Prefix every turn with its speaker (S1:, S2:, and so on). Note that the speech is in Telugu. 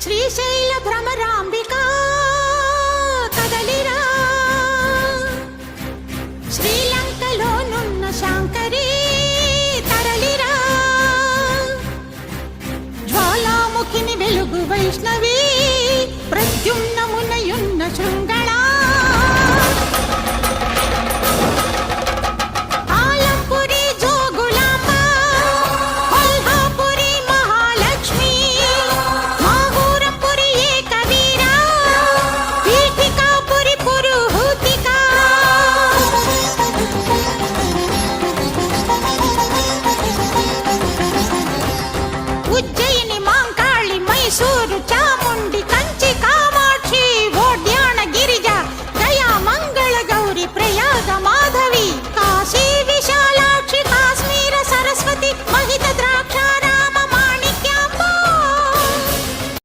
S1: శ్రీశైల భ్రమరాంబికా కదలిరా, శ్రీలంకలోనున్న శాంకరి తరలిరా, జ్వాలాముఖిని వెలుగు వైష్ణవి ప్రద్యుమ్నమునయున్న శృంగళ, ఆలంపురి జోగులాంబ, కొల్హాపురి మహాలక్ష్మి, మాహూరపురి ఏకవీర, పీఠికాపురి పురుహూతిక, ఉజ్జయిని మాంకాళి మైసూరు చా